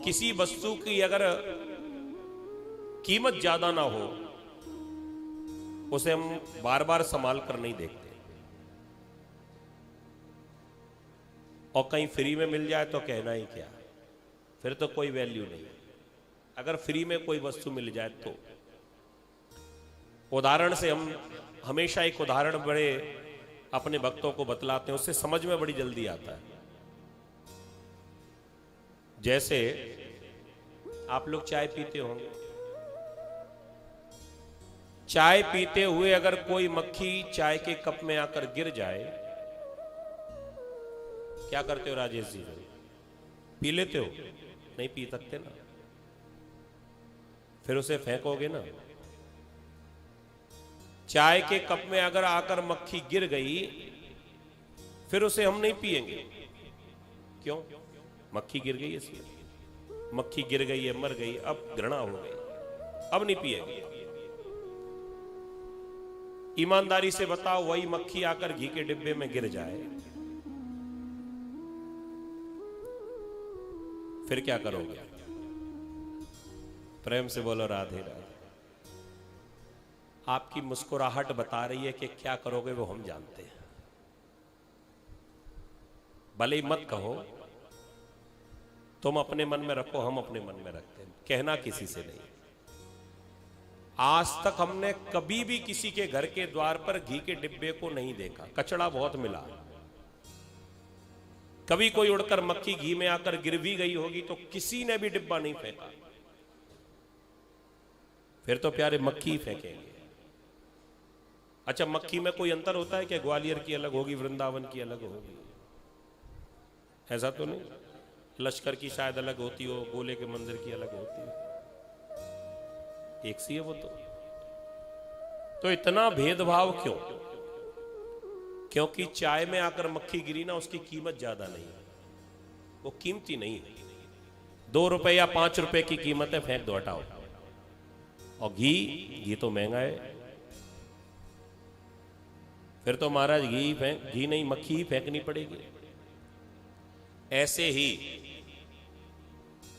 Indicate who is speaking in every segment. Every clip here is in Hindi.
Speaker 1: और किसी वस्तु की अगर कीमत ज्यादा ना हो उसे हम बार बार संभाल कर नहीं देखते, और कहीं फ्री में मिल जाए तो कहना ही क्या, फिर तो कोई वैल्यू नहीं। अगर फ्री में कोई वस्तु मिल जाए तो उदाहरण से हम हमेशा एक उदाहरण बड़े अपने भक्तों को बतलाते हैं, उससे समझ में बड़ी जल्दी आता है। जैसे आप लोग चाय पीते होंगे, चाय पीते हुए अगर कोई मक्खी चाय के कप में आकर गिर जाए, क्या करते हो राजेश जी? पी लेते हो? नहीं पी सकते ना, फिर उसे फेंकोगे ना। चाय के कप में अगर आकर मक्खी गिर गई फिर उसे हम नहीं पिएंगे। क्यों? मक्खी गिर गई, इसलिए मक्खी गिर गई है, मर गई, अब घृणा हो गई, अब नहीं पिएंगे। ईमानदारी से बताओ, वही मक्खी आकर घी के डिब्बे में गिर जाए फिर क्या करोगे? प्रेम से बोलो राधे राधे। आपकी मुस्कुराहट बता रही है कि क्या करोगे वो हम जानते हैं। भले ही मत कहो, तुम अपने मन में रखो, हम अपने मन में रखते हैं, कहना किसी से नहीं। आज तक हमने कभी भी किसी के घर के द्वार पर घी के डिब्बे को नहीं देखा। कचड़ा बहुत मिला, कभी कोई उड़कर मक्खी घी में आकर गिर भी गई होगी तो किसी ने भी डिब्बा नहीं फेंका। फिर तो प्यारे मक्खी ही फेंकेंगे। अच्छा, मक्खी में कोई अंतर होता है क्या? ग्वालियर की अलग होगी, वृंदावन की अलग होगी, ऐसा तो नहीं? लश्कर की शायद अलग होती हो, गोले के मंदिर की अलग होती हो, एक सी है वो तो इतना भेदभाव क्यों? क्योंकि चाय में आकर मक्खी गिरी ना, उसकी कीमत ज्यादा नहीं, वो कीमती नहीं है। 2 रुपए या 5 रुपए की कीमत है, फेंक दो, हटाओ। और घी तो महंगा है, फिर तो महाराज घी नहीं मक्खी ही फेंकनी पड़ेगी। ऐसे ही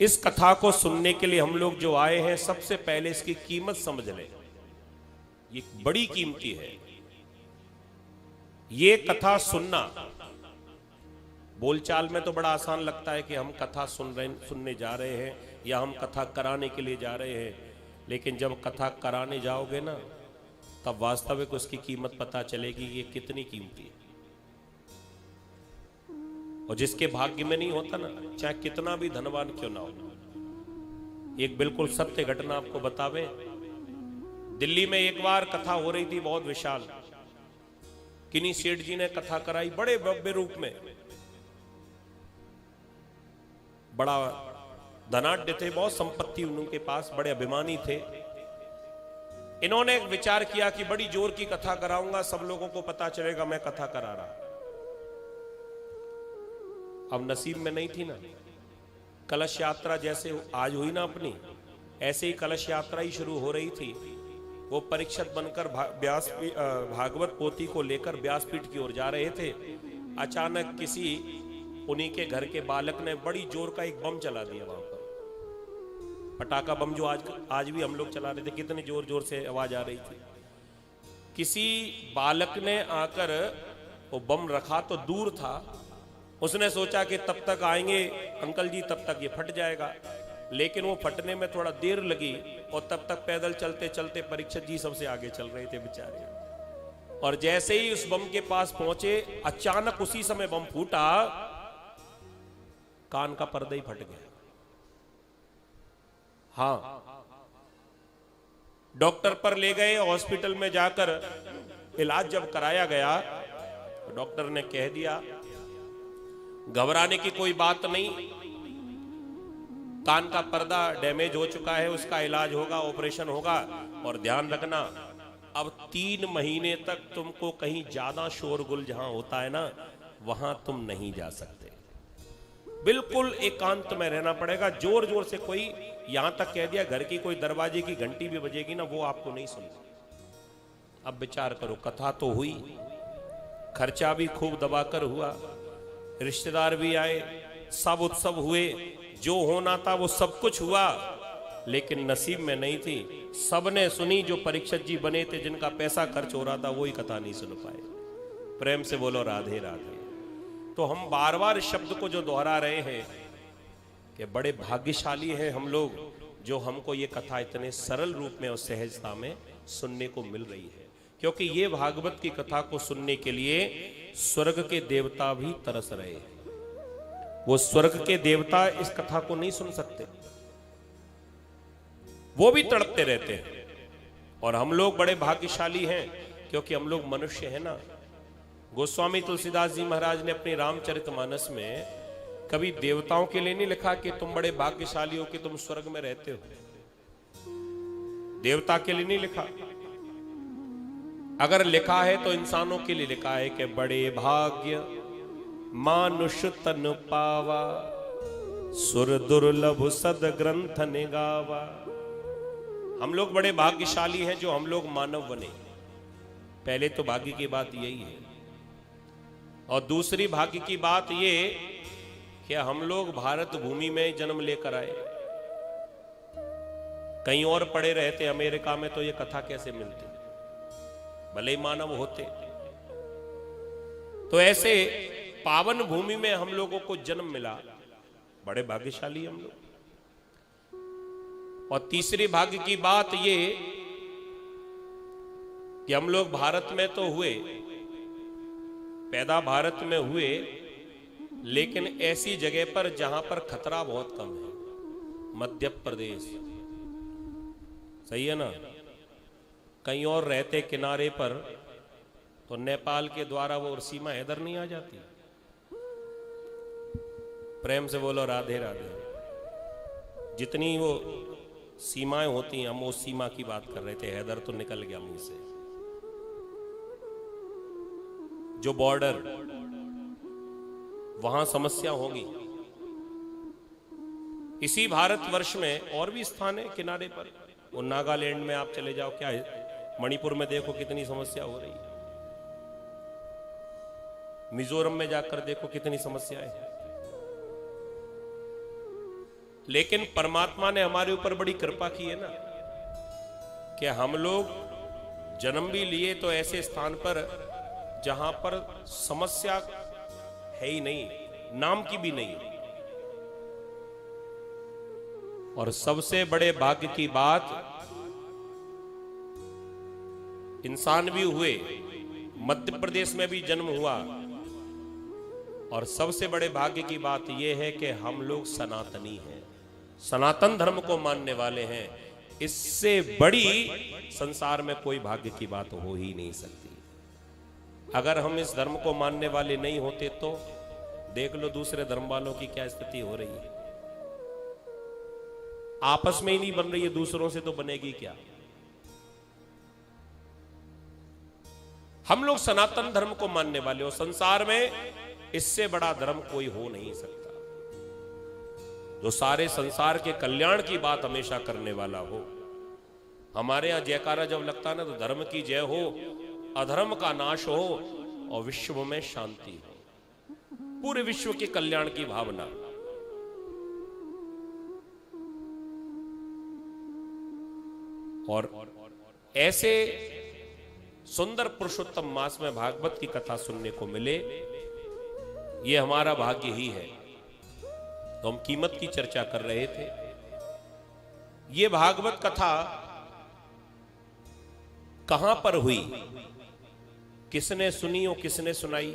Speaker 1: इस कथा को सुनने के लिए हम लोग जो आए हैं, सबसे पहले इसकी कीमत समझ लें। ये बड़ी कीमती है। ये कथा सुनना बोलचाल में तो बड़ा आसान लगता है कि हम कथा सुनने जा रहे हैं या हम कथा कराने के लिए जा रहे हैं, लेकिन जब कथा कराने जाओगे ना, तब वास्तविक उसकी कीमत पता चलेगी ये कितनी कीमती है। और जिसके भाग्य में नहीं होता ना, चाहे कितना भी धनवान क्यों ना हो। एक बिल्कुल सत्य घटना आपको बतावे। दिल्ली में एक बार कथा हो रही थी, बहुत विशाल। किन्हीं सेठ जी ने कथा कराई, बड़े भव्य रूप में, बड़ा धनाढ्य थे, बहुत संपत्ति उनके पास, बड़े अभिमानी थे। इन्होंने एक विचार किया कि बड़ी जोर की कथा कराऊंगा, सब लोगों को पता चलेगा मैं कथा करा रहा। अब नसीब में नहीं थी ना। कलश यात्रा जैसे आज हुई ना अपनी, ऐसे ही कलश यात्रा ही शुरू हो रही थी। वो परीक्षित बनकर भागवत पोथी को लेकर व्यासपीठ की ओर जा रहे थे। अचानक किसी उन्हीं के घर के बालक ने बड़ी जोर का एक बम चला दिया वहां पर, पटाखा बम, जो आज भी हम लोग चला रहे थे, कितनी जोर जोर से आवाज आ रही थी। किसी बालक ने आकर वो बम रखा तो दूर था, उसने सोचा कि तब तक आएंगे अंकल जी, तब तक ये फट जाएगा, लेकिन वो फटने में थोड़ा देर लगी और तब तक पैदल चलते चलते परीक्षित जी सबसे आगे चल रहे थे बेचारे। और जैसे ही उस बम के पास पहुंचे, अचानक उसी समय बम फूटा, कान का पर्दा ही फट गया। हाँ, डॉक्टर पर ले गए, हॉस्पिटल में जाकर इलाज जब कराया गया तो डॉक्टर ने कह दिया घबराने की कोई बात नहीं, कान का पर्दा डैमेज हो चुका है, उसका इलाज होगा, ऑपरेशन होगा। और ध्यान रखना, अब 3 महीने तक तुमको कहीं ज्यादा शोरगुल जहां होता है ना, वहां तुम नहीं जा सकते। बिल्कुल एकांत में रहना पड़ेगा। जोर जोर से कोई, यहां तक कह दिया घर की कोई दरवाजे की घंटी भी बजेगी ना, वो आपको नहीं सुनना। अब विचार करो, कथा तो हुई, खर्चा भी खूब दबाकर हुआ, रिश्तेदार भी आए, सब उत्सव हुए, जो होना था वो सब कुछ हुआ, लेकिन नसीब में नहीं थी। सबने सुनी, जो परीक्षित जी बने थे, जिनका पैसा खर्च हो रहा था, वही कथा नहीं सुन पाए। प्रेम से बोलो राधे राधे। तो हम बार बार इस शब्द को जो दोहरा रहे हैं कि बड़े भाग्यशाली हैं हम लोग, जो हमको ये कथा इतने सरल रूप में और सहजता में सुनने को मिल रही है। क्योंकि ये भागवत की कथा को सुनने के लिए स्वर्ग के देवता भी तरस रहे हैं। वो स्वर्ग के देवता इस कथा को नहीं सुन सकते, वो भी तड़पते रहते हैं। और हम लोग बड़े भाग्यशाली हैं, क्योंकि हम लोग मनुष्य हैं ना। गोस्वामी तुलसीदास जी महाराज ने अपनी रामचरितमानस में कभी देवताओं के लिए नहीं लिखा कि तुम बड़े भाग्यशाली हो कि तुम स्वर्ग में रहते हो। देवता के लिए नहीं लिखा। अगर लिखा है तो इंसानों के लिए लिखा है कि बड़े भाग्य मानुष तन पावा, सुर दुर्लभ सद ग्रंथ निगावा। हम लोग बड़े भाग्यशाली हैं जो हम लोग मानव बने। पहले तो भाग्य की बात यही है। और दूसरी भाग्य की बात ये कि हम लोग भारत भूमि में जन्म लेकर आए। कहीं और पड़े रहते अमेरिका में तो ये कथा कैसे मिलती, भले ही मानव होते। तो ऐसे पावन भूमि में हम लोगों को जन्म मिला, बड़े भाग्यशाली हम लोग। और तीसरी भाग्य की बात ये कि हम लोग भारत में तो हुए, पैदा भारत में हुए, लेकिन ऐसी जगह पर जहां पर खतरा बहुत कम है। मध्य प्रदेश, सही है ना। कहीं और रहते किनारे पर तो नेपाल के द्वारा वो सीमा इधर नहीं आ जाती। प्रेम से बोलो राधे राधे। जितनी वो सीमाएं होती हैं, हम उस सीमा की बात कर रहे थे। हैदर तो निकल गया मुंह से। जो बॉर्डर, वहां समस्या होगी। इसी भारतवर्ष में और भी स्थान है किनारे पर। वो नागालैंड में आप चले जाओ, क्या है, मणिपुर में देखो कितनी समस्या हो रही है। मिजोरम में जाकर देखो कितनी समस्याएं हैं। लेकिन परमात्मा ने हमारे ऊपर बड़ी कृपा की है ना, कि हम लोग जन्म भी लिए तो ऐसे स्थान पर जहां पर समस्या है ही नहीं, नाम की भी नहीं। और सबसे बड़े भाग्य की बात, इंसान भी हुए, मध्य प्रदेश में भी जन्म हुआ। और सबसे बड़े भाग्य की बात यह है कि हम लोग सनातनी हैं, सनातन धर्म को मानने वाले हैं। इससे बड़ी संसार में कोई भाग्य की बात हो ही नहीं सकती। अगर हम इस धर्म को मानने वाले नहीं होते तो देख लो दूसरे धर्म वालों की क्या स्थिति हो रही है। आपस में ही नहीं बन रही है, दूसरों से तो बनेगी क्या। हम लोग सनातन धर्म को मानने वाले हो। संसार में इससे बड़ा धर्म कोई हो नहीं सकता, जो सारे संसार के कल्याण की बात हमेशा करने वाला हो। हमारे यहां जयकारा जब लगता है ना, तो धर्म की जय हो, अधर्म का नाश हो और विश्व में शांति हो, पूरे विश्व के कल्याण की भावना। और ऐसे सुंदर पुरुषोत्तम मास में भागवत की कथा सुनने को मिले, ये हमारा भाग्य ही है। तो हम कीमत की चर्चा कर रहे थे। ये भागवत कथा कहां पर हुई, किसने सुनी और किसने सुनाई,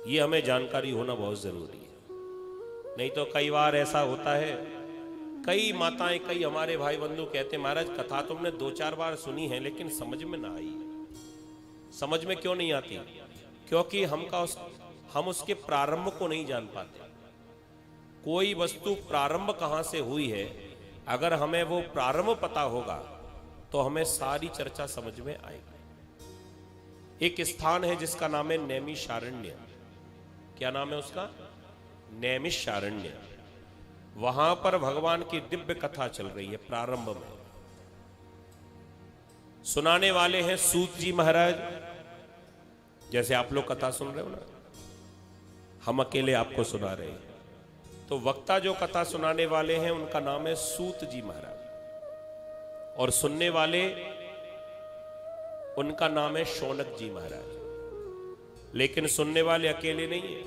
Speaker 1: ये हमें जानकारी होना बहुत जरूरी है। नहीं तो कई बार ऐसा होता है, कई माताएं, कई हमारे भाई बंधु कहते, महाराज कथा तुमने 2-4 बार सुनी है लेकिन समझ में ना आई। समझ में क्यों नहीं आती? क्योंकि हम उसके प्रारंभ को नहीं जान पाते। कोई वस्तु प्रारंभ कहां से हुई है, अगर हमें वो प्रारंभ पता होगा तो हमें सारी चर्चा समझ में आएगी। एक स्थान है जिसका नाम है नैमिषारण्य। क्या नाम है उसका? नैमिषारण्य। वहां पर भगवान की दिव्य कथा चल रही है। प्रारंभ में सुनाने वाले हैं सूत जी महाराज, जैसे आप लोग कथा सुन रहे हो ना, हम अकेले आपको सुना रहे हैं। तो वक्ता जो कथा सुनाने वाले हैं उनका नाम है सूत जी महाराज, और सुनने वाले उनका नाम है शौनक जी महाराज। लेकिन सुनने वाले अकेले नहीं है,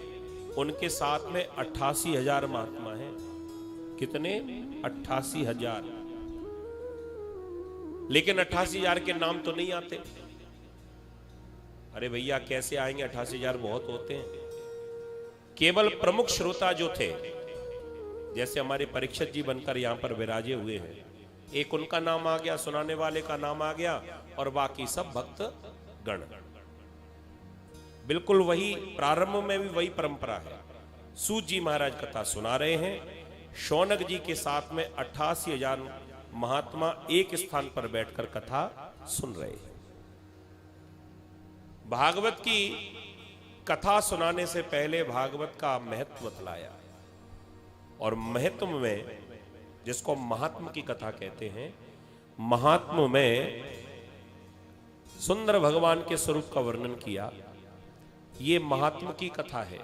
Speaker 1: उनके साथ में 88,000 महात्मा हैं। कितने? 88,000। लेकिन 88,000 के नाम तो नहीं आते। अरे भैया कैसे आएंगे, 88,000 बहुत होते हैं। केवल प्रमुख श्रोता जो थे, जैसे हमारे परीक्षित जी बनकर यहां पर विराजे हुए हैं, एक उनका नाम आ गया, सुनाने वाले का नाम आ गया, और बाकी सब भक्त गण। बिल्कुल वही प्रारंभ में भी वही परंपरा है। सूत जी महाराज कथा सुना रहे हैं, शौनक जी के साथ में 88,000 महात्मा एक स्थान पर बैठकर कथा सुन रहे हैं। भागवत की कथा सुनाने से पहले भागवत का महत्व बतलाया, और महत्व में, जिसको महात्म की कथा कहते हैं, महात्म में सुंदर भगवान के स्वरूप का वर्णन किया। ये महात्म की कथा है।